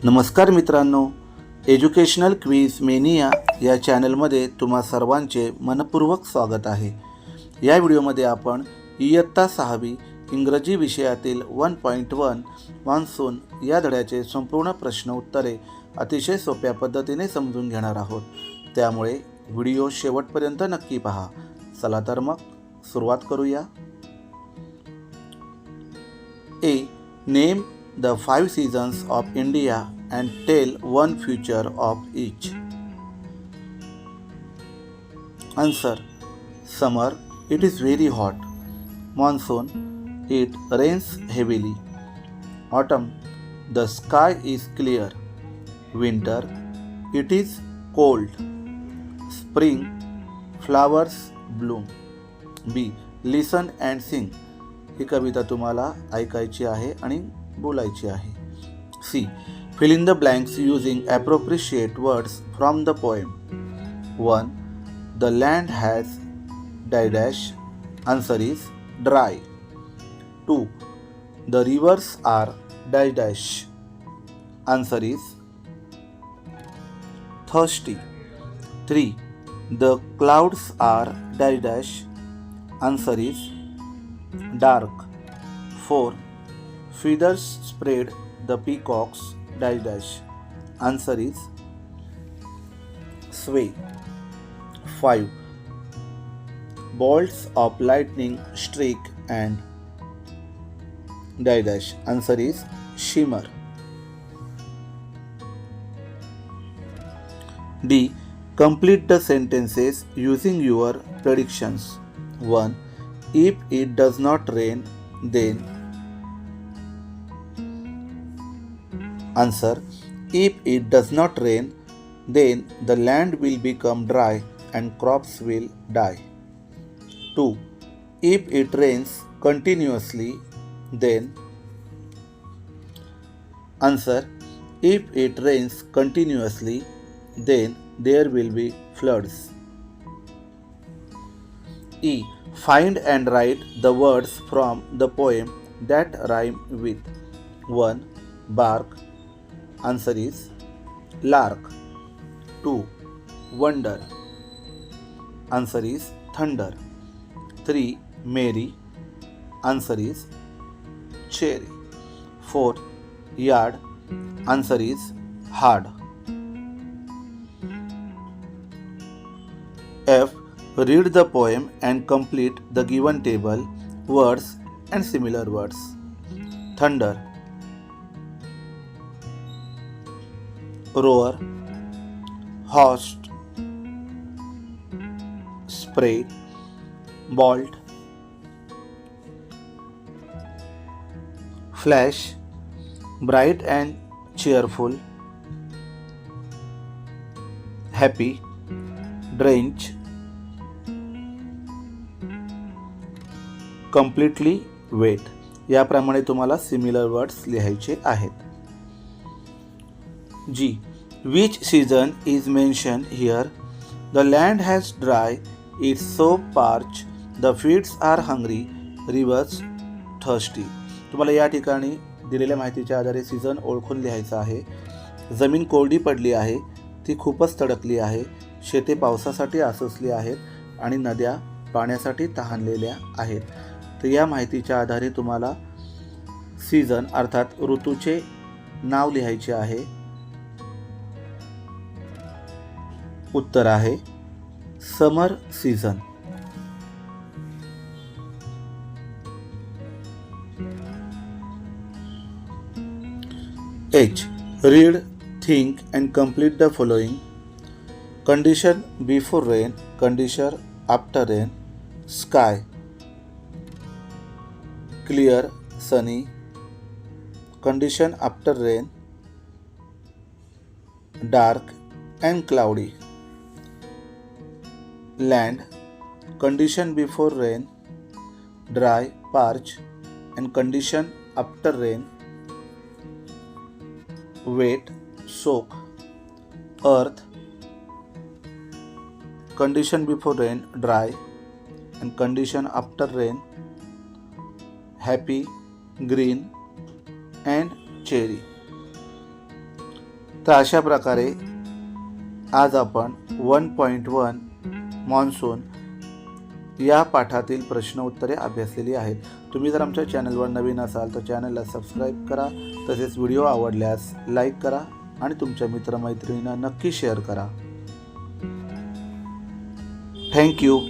नमस्कार मित्रांनो, educational quiz mania या चॅनलमध्ये तुम्हा सर्वांचे मनपूर्वक स्वागत आहे. या व्हिडिओमध्ये आपण इयत्ता 6वी इंग्रजी विषयातील 1.1 मान्सून या धड्याचे संपूर्ण प्रश्न उत्तरे अतिशय सोप्या पद्धतीने समजून घेणार आहोत. त्यामुळे व्हिडिओ शेवटपर्यंत नक्की पहा. चला तर मग सुरुवात करूया. A. Name the 5 seasons of India and tell one feature of each. Answer. Summer, it is very hot. Monsoon, it rains heavily. Autumn, the sky is clear. Winter, it is cold. Spring, flowers bloom. B. Listen and sing. ही कविता तुम्हाला ऐकायची आहे आणि बोलायची आहे. सी. Fill in the blanks using appropriate words from the poem. 1. The land has dash. Answer is dry. 2. The rivers are dash. Answer is thirsty. 3. The clouds are dash. Answer is dark. 4. Feathers spread the peacocks dash. Answer is sway. 5. Bolts of lightning streak and dash. Answer is shimmer. D. Complete the sentences using your predictions. 1. If it does not rain, then. Answer. If it does not rain, then the land will become dry and crops will die. 2. If it rains continuously, then. Answer. If it rains continuously, then there will be floods. E. Find and write the words from the poem that rhyme with. 1. Bark. Answer is lark. 2. Wonder. Answer is thunder. 3. Mary. Answer is cherry. 4. Yard. Answer is hard. F. Read the poem and complete the given table, words and similar words. Thunder. Roar. Host. Spray. Bolt. Flash. Bright and cheerful. Happy. Drench. Completely wet. याप्रमाणे तुम्हाला similar words लिहायचे आहेत. G. Which season is mentioned here? The land has dry, it's so parched, the fields are hungry, rivers thirsty. तुम्हाला या ठिकाणी दिलेल्या माहितीच्या आधारे सीझन ओळखून लिहायचं आहे. जमीन कोरडी पडली आहे, ती खूपच तडकली आहे, शेते पावसासाठी आसुसली आहेत आणि नद्या पाण्यासाठी तहानलेल्या आहेत. तर या माहितीच्या आधारे तुम्हाला सीझन अर्थात ऋतूचे नाव लिहायचे आहे. उत्तर आहे summer season. H. Read, think and complete the following. Condition before rain, condition after rain. Sky clear, sunny. Condition after rain, dark and cloudy. Land, condition before rain, dry, parched, and condition after rain, wet, soak. Earth, condition before rain, dry, and condition after rain, happy, green, and cherry. तर अशा प्रकारे आज आपण 1.1 monsoon या पाठातील प्रश्न उत्तरे अभ्यासलेली आहेत. तुम्ही जर आमच्या चॅनलवर नवीन असाल तर चॅनलला सबस्क्राईब करा. तसेच व्हिडिओ आवडल्यास लाईक करा आणि तुमच्या मित्रमैत्रिणींना नक्की शेअर करा. थँक्यू.